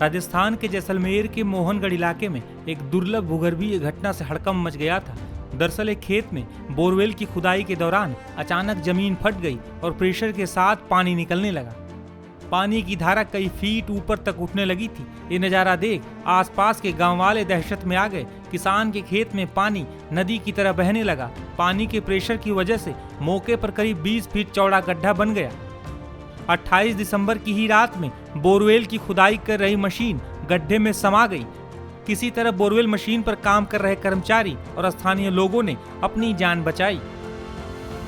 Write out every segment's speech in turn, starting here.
राजस्थान के जैसलमेर के मोहनगढ़ इलाके में एक दुर्लभ भूगर्भीय घटना से हड़कंप मच गया था। दरअसल एक खेत में बोरवेल की खुदाई के दौरान अचानक जमीन फट गई और प्रेशर के साथ पानी निकलने लगा। पानी की धारा कई फीट ऊपर तक उठने लगी थी। ये नजारा देख आसपास के गांव वाले दहशत में आ गए। किसान के खेत में पानी नदी की तरह बहने लगा। पानी के प्रेशर की वजह से मौके पर करीब 20 फीट चौड़ा गड्ढा बन गया। 28 दिसंबर की ही रात में बोरवेल की खुदाई कर रही मशीन गड्ढे में समा गई। किसी तरह बोरवेल मशीन पर काम कर रहे कर्मचारी और स्थानीय लोगों ने अपनी जान बचाई।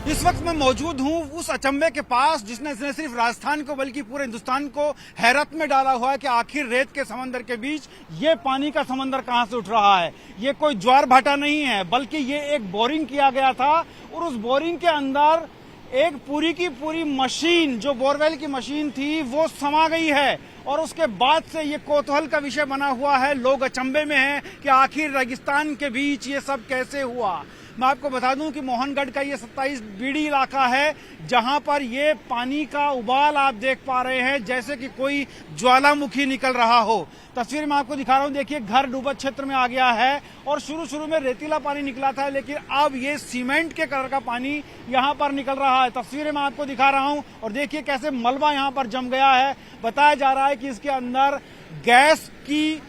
इस वक्त मैं मौजूद हूं उस अचंभे के पास जिसने न सिर्फ राजस्थान को बल्कि पूरे हिंदुस्तान को हैरत में डाला हुआ है कि आखिर रेत के समंदर के बीच ये पानी का समंदर कहां से उठ रहा है। ये कोई ज्वार भाटा नहीं है, बल्कि ये एक बोरिंग किया गया था और उस बोरिंग के अंदर एक पूरी की पूरी मशीन, जो बोरवेल की मशीन थी, वो समा गई है। और उसके बाद से ये कौतूहल का विषय बना हुआ है। लोग अचंभे में हैं कि आखिर रेगिस्तान के बीच ये सब कैसे हुआ। मैं आपको बता दूं कि मोहनगढ़ का ये 27 बीडी इलाका है, जहां पर ये पानी का उबाल आप देख पा रहे हैं जैसे कि कोई ज्वालामुखी निकल रहा हो। तस्वीर में आपको दिखा रहा हूं, देखिए घर डूबत क्षेत्र में आ गया है और शुरू में रेतीला पानी निकला था, लेकिन अब ये सीमेंट के कलर का पानी यहां पर निकल रहा है। तस्वीरें मैं आपको दिखा रहा हूं और देखिए कैसे मलबा यहां पर जम गया है। बताया जा रहा है कि इसके अंदर गैस की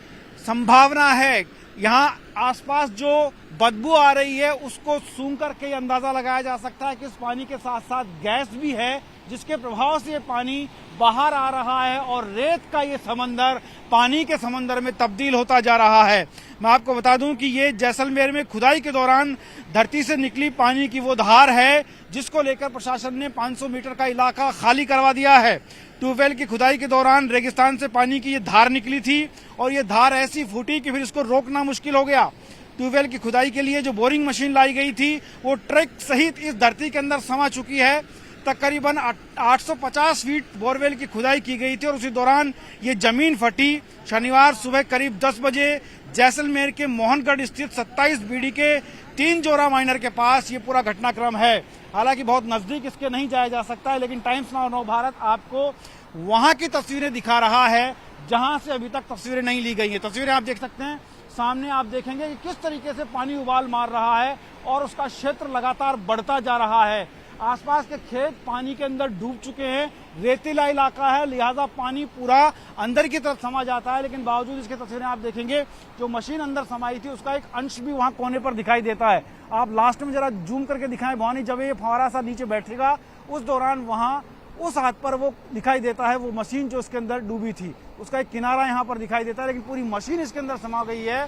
संभावना है। यहाँ आसपास जो बदबू आ रही है उसको सूंघ करके अंदाजा लगाया जा सकता है कि इस पानी के साथ साथ गैस भी है, जिसके प्रभाव से ये पानी बाहर आ रहा है और रेत का ये समंदर पानी के समंदर में तब्दील होता जा रहा है। मैं आपको बता दूं कि ये जैसलमेर में खुदाई के दौरान धरती से निकली पानी की वो धार है, जिसको लेकर प्रशासन ने 500 मीटर का इलाका खाली करवा दिया है। ट्यूबवेल की खुदाई के दौरान रेगिस्तान से पानी की ये धार निकली थी और ये धार ऐसी फूटी कि फिर इसको रोकना मुश्किल हो गया। ट्यूबवेल की खुदाई के लिए जो बोरिंग मशीन लाई गई थी वो ट्रक सहित इस धरती के अंदर समा चुकी है। तकरीबन 850 फीट बोरवेल की खुदाई की गई थी और उसी दौरान ये जमीन फटी। शनिवार सुबह करीब 10 बजे जैसलमेर के मोहनगढ़ स्थित 27 बीडी के 3 जोरा माइनर के पास ये पूरा घटनाक्रम है। हालांकि बहुत नजदीक इसके नहीं जाया जा सकता है, लेकिन टाइम्स नाउ नव भारत आपको वहां की तस्वीरें दिखा रहा है जहां से अभी तक तस्वीरें नहीं ली गई हैं। तस्वीरें आप देख सकते हैं, सामने आप देखेंगे कि किस तरीके से पानी उबाल मार रहा है और उसका क्षेत्र लगातार बढ़ता जा रहा है। आसपास के खेत पानी के अंदर डूब चुके हैं। रेतीला इलाका है, लिहाजा पानी पूरा अंदर की तरफ समा जाता है, लेकिन बावजूद इसके तस्वीरें आप देखेंगे जो मशीन अंदर समाई थी उसका एक अंश भी वहां कोने पर दिखाई देता है। आप लास्ट में जरा जूम करके दिखाएं भवानी, जब ये फवारा सा नीचे बैठेगा उस दौरान वहां उस हाथ पर वो दिखाई देता है, वो मशीन जो इसके अंदर डूबी थी उसका एक किनारा यहाँ पर दिखाई देता है, लेकिन पूरी मशीन इसके अंदर समा गई है।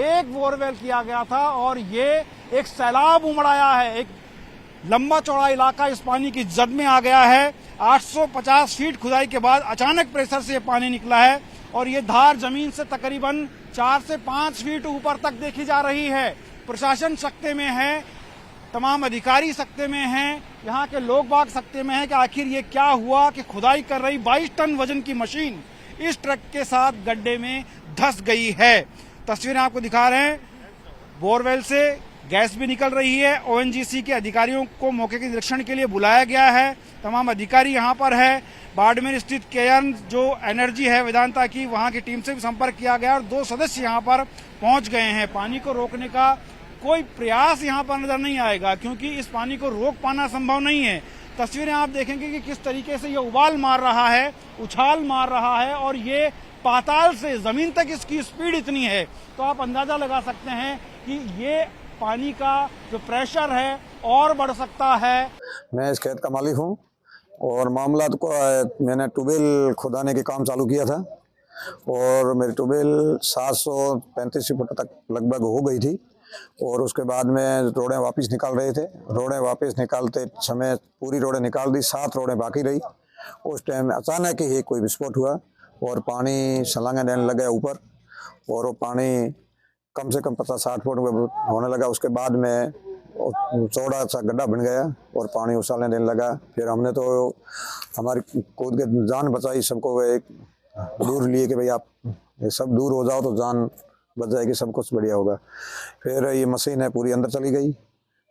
एक बोरवेल किया गया था और ये एक सैलाब उमड़ाया है। एक लंबा चौड़ा इलाका इस पानी की जद में आ गया है। 850 फीट खुदाई के बाद अचानक प्रेशर से ये पानी निकला है और ये धार जमीन से तकरीबन 4 से 5 फीट ऊपर तक देखी जा रही है। प्रशासन सकते में है, तमाम अधिकारी सकते में हैं, यहाँ के लोग बाग सकते में हैं कि आखिर ये क्या हुआ कि खुदाई कर रही 22 टन वजन की मशीन इस ट्रक के साथ गड्ढे में धंस गई है। तस्वीरें आपको दिखा रहे हैं, बोरवेल से गैस भी निकल रही है। ओएनजीसी के अधिकारियों को मौके के निरीक्षण के लिए बुलाया गया है। तमाम अधिकारी यहाँ पर है। बाड़मेर स्थित केयर्न जो एनर्जी है वेदांता की, वहाँ की टीम से भी संपर्क किया गया और 2 सदस्य यहाँ पर पहुंच गए हैं। पानी को रोकने का कोई प्रयास यहाँ पर नजर नहीं आएगा क्योंकि इस पानी को रोक पाना संभव नहीं है। तस्वीरें आप देखेंगे कि किस तरीके से ये उबाल मार रहा है, उछाल मार रहा है और ये पाताल से जमीन तक इसकी स्पीड इतनी है, तो आप अंदाजा लगा सकते हैं कि ये पानी का जो प्रेशर है और बढ़ सकता है। मैं इस खेत का मालिक हूँ और मामला को मैंने ट्यूबवेल खुदाने के काम चालू किया था और मेरी ट्यूबवेल 735 फुट तक लगभग हो गई थी और उसके बाद में रोडें वापस निकाल रहे थे। रोडें वापस निकालते समय पूरी रोडें निकाल दी, 7 रोडें बाकी रही। उस टाइम अचानक ही कोई विस्फोट हुआ और पानी छलांगे देने लगा ऊपर और वो पानी कम से कम 50-60 फुट होने लगा। उसके बाद में चौड़ा सा गड्ढा बन गया और पानी उछालने देने लगा। फिर हमने तो हमारी कूद के जान बचाई, सबको एक दूर लिए कि भाई आप सब दूर हो जाओ तो जान बच जाएगी, सब कुछ बढ़िया होगा। फिर ये मशीन है पूरी अंदर चली गई,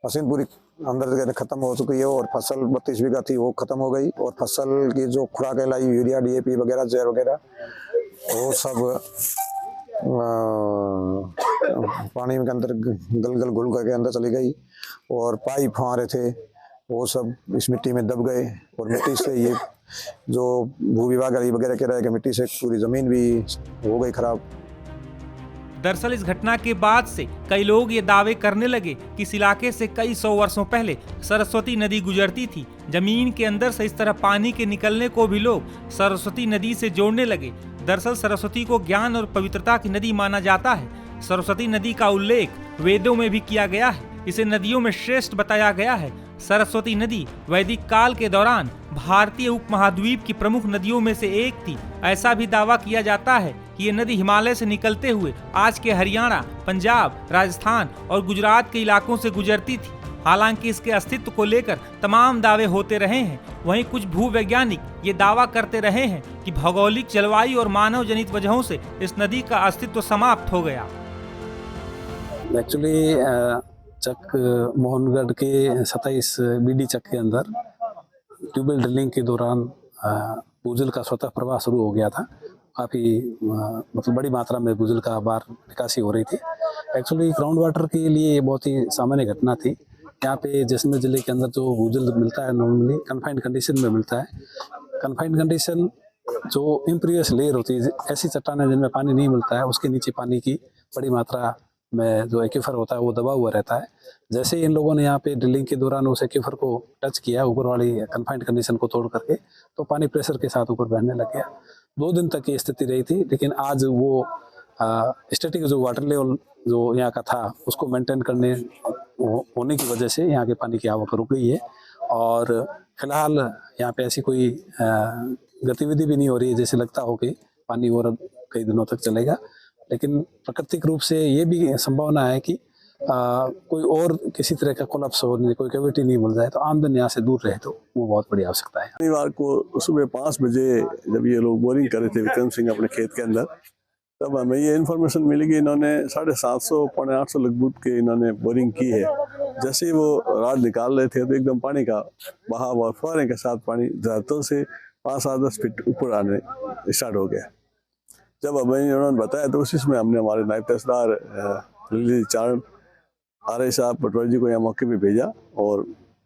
मशीन पूरी अंदर खत्म हो चुकी है और फसल 32 बीघा थी वो खत्म हो गई और फसल की जो खुराक लाई यूरिया DAP वगैरह जैर वगैरह वो सब पानी के अंदर गल गल घुल के अंदर चली गई, और पाइप हमारे थे वो सब इस मिट्टी में दब गए, और मिट्टी से ये जो भू विभाग वगैरह कह रहा है कि मिट्टी से पूरी ज़मीन भी हो गई खराब। दरअसल इस घटना के बाद से कई लोग ये दावे करने लगे कि इस इलाके से कई 100 वर्षों पहले सरस्वती नदी गुजरती थी। जमीन के अंदर से इस तरह पानी के निकलने को भी लोग सरस्वती नदी से जोड़ने लगे। दरअसल सरस्वती को ज्ञान और पवित्रता की नदी माना जाता है। सरस्वती नदी का उल्लेख वेदों में भी किया गया है। इसे नदियों में श्रेष्ठ बताया गया है। सरस्वती नदी वैदिक काल के दौरान भारतीय उपमहाद्वीप की प्रमुख नदियों में से एक थी। ऐसा भी दावा किया जाता है कि ये नदी हिमालय से निकलते हुए आज के हरियाणा, पंजाब, राजस्थान और गुजरात के इलाकों से गुजरती थी। हालांकि इसके अस्तित्व को लेकर तमाम दावे होते रहे हैं। वहीं कुछ भूवैज्ञानिक ये दावा करते रहे हैं कि भौगोलिक, जलवायु और मानव जनित वजहों से इस नदी का अस्तित्व समाप्त हो गया। एक्चुअली चक मोहनगढ़ के 27 बीडी चक के अंदर ट्यूबवेल ड्रिलिंग के दौरान भूजल का स्वतः प्रवाह शुरू हो गया था। काफ़ी मतलब बड़ी मात्रा में भूजल का बार निकासी हो रही थी। एक्चुअली ग्राउंड वाटर के लिए ये बहुत ही सामान्य घटना थी। यहाँ पे जैसलमेर ज़िले के अंदर जो भूजल मिलता है नॉर्मली कन्फाइंड कंडीशन में मिलता है। कन्फाइंड कंडीशन जो इम्पीरियस लेयर होती है, ऐसी चट्टानें जिनमें पानी नहीं मिलता है, उसके नीचे पानी की बड़ी मात्रा में जो एक्यूफर होता है वो दबा हुआ रहता है। जैसे ही इन लोगों ने यहाँ पे ड्रिलिंग के दौरान उस एक्यूफर को टच किया ऊपर वाली कन्फाइंड कंडीशन को तोड़ करके, तो पानी प्रेशर के साथ ऊपर बहने लग गया। 2 दिन तक ये स्थिति रही थी, लेकिन आज वो स्टैटिक जो वाटर लेवल जो यहाँ का था उसको मेंटेन करने होने की वजह से यहाँ के पानी की आवक रुक गई है। और फिलहाल यहाँ पे ऐसी कोई गतिविधि भी नहीं हो रही है जैसे लगता हो कि पानी और कई दिनों तक चलेगा। लेकिन प्राकृतिक रूप से ये भी संभावना है कि कोई और किसी तरह का कोलैप्स हो, कोई कैविटी नहीं मिल जाए तो आमदन यहाँ से दूर रहे तो वो बहुत बड़ी आवश्यकता है। शनिवार को सुबह 5 बजे जब ये लोग बोरिंग कर रहे थे विक्रम सिंह अपने खेत के अंदर, तब हमें ये इन्फॉर्मेशन मिली कि इन्होंने 750 पौने 800 लगभग के इन्होंने बोरिंग की है। जैसे ही वो राड निकाल रहे थे तो एकदम पानी का बहाव और फुहारे के साथ पानी धरतों से 5-10 फीट ऊपर आने स्टार्ट हो गया। जब हमें उन्होंने बताया तो उसी में हमने हमारे नायब तहसीलदार लिली चारण RI साहब पटवारी जी को यहाँ मौके पे भेजा, और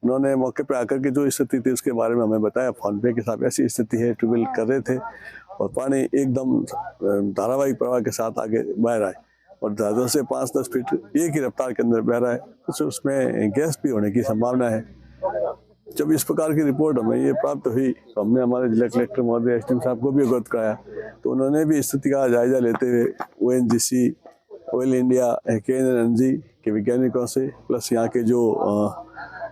उन्होंने मौके पे आकर के जो स्थिति थी उसके बारे में हमें बताया फोन पे कि साहब ऐसी स्थिति है, ट्यूबवेल कर रहे थे और पानी एकदम धारावाहिक प्रवाह के साथ आगे बह रहा है और ज़्यादा से 5-10 फीट एक ही रफ्तार के अंदर बह रहा है। कुछ उसमें गैस भी होने की संभावना है। जब इस प्रकार की रिपोर्ट हमें ये प्राप्त हुई तो हमने हमारे जिला कलेक्टर महोदय SDM साहब को भी अवगत कराया, तो उन्होंने भी स्थिति का जायजा लेते हुए ONGC, ऑयल इंडिया, KNRG के वैज्ञानिकों से प्लस यहाँ के जो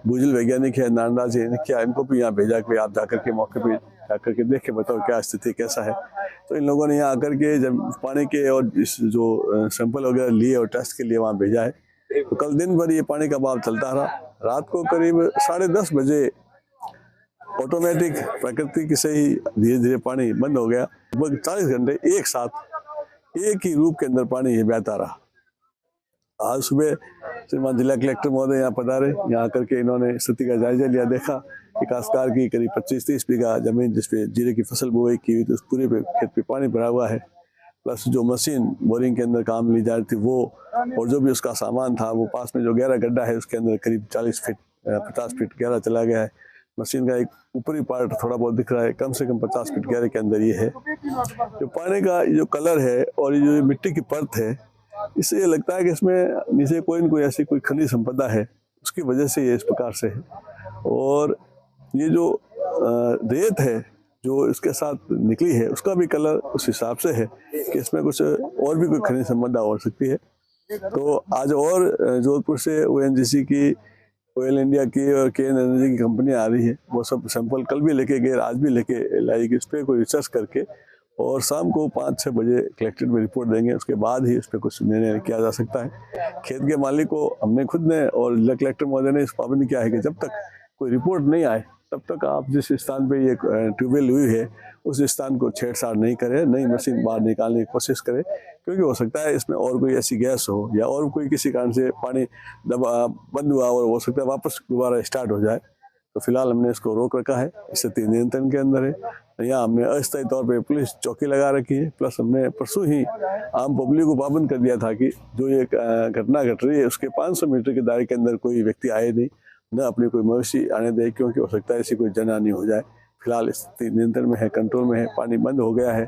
भूजल वैज्ञानिक है नांदा जी, इनको भी यहाँ भेजा कि आप जाकर के मौके पे जाकर के देख के बताओ क्या स्थिति कैसा है। तो इन लोगों ने यहाँ आकर के जब पानी के और इस जो सैंपल वगैरह लिए और टेस्ट के लिए वहाँ भेजा है, तो कल दिन भर ये पानी का बहाव चलता रहा। रात को करीब 10:30 बजे ऑटोमेटिक प्रकृति से ही धीरे धीरे पानी बंद हो गया। लगभग 40 घंटे एक साथ एक ही रूप के अंदर पानी ये बहता रहा। आज सुबह श्रीमान जिला कलेक्टर महोदय यहाँ पधारे, यहाँ करके इन्होंने स्थिति का जायजा लिया, देखा कि काश्तकार की करीब 25-30 बीघा जमीन जिसपे जीरे की फसल बुआई की हुई थी उस पूरे पे खेत पे पानी भरा हुआ है, प्लस जो मशीन बोरिंग के अंदर काम ली जा रही थी वो, और जो भी उसका सामान था वो पास में जो गहरा गड्ढा है उसके अंदर करीब 50 फीट गहरा चला गया है। मशीन का एक ऊपरी पार्ट थोड़ा बहुत दिख रहा है, कम से कम 50 फीट गहरे के अंदर ये है। जो पानी का जो कलर है और ये जो मिट्टी की परत है, इससे ये लगता है कि इसमें नीचे कोई न कोई ऐसी कोई खनिज संपदा है, उसकी वजह से ये इस प्रकार से है। और ये जो रेत है जो इसके साथ निकली है उसका भी कलर उस हिसाब से है कि इसमें कुछ और भी कोई खनिज संपदा हो सकती है। तो आज और जोधपुर से ONGC की, ऑयल इंडिया की और KNRG की कंपनी आ रही है, वो सब सैंपल कल भी लेके गए, आज भी लेके लाएगी। इस पर कोई रिसर्च करके और शाम को 5-6 बजे कलेक्ट्रेट में रिपोर्ट देंगे, उसके बाद ही इस पर कुछ निर्णय किया जा सकता है। खेत के मालिक को हमने खुद ने और जिला कलेक्टर महोदय ने इस पाबंदी किया है कि जब तक कोई रिपोर्ट नहीं आए तब तक आप जिस स्थान पे ये ट्यूबवेल हुई है उस स्थान को छेड़छाड़ नहीं करें, नई मशीन बाहर निकालने की कोशिश करें, क्योंकि हो सकता है इसमें और कोई ऐसी गैस हो या और कोई किसी कारण से पानी बंद हुआ और हो सकता है वापस दोबारा स्टार्ट हो जाए। तो फिलहाल हमने इसको रोक रखा है, स्थिति नियंत्रण के अंदर है। यहाँ हमने अस्थायी तौर पे पुलिस चौकी लगा रखी है, प्लस हमने परसों ही आम पब्लिक को पाबंद कर दिया था कि जो ये घटना घट रही है उसके 500 मीटर के दायरे के अंदर कोई व्यक्ति आए नहीं, न अपनी कोई मवेशी आने दे, क्योंकि हो सकता है ऐसी कोई जनहानि हो जाए। फिलहाल स्थिति नियंत्रण में है, कंट्रोल में है, पानी बंद हो गया है।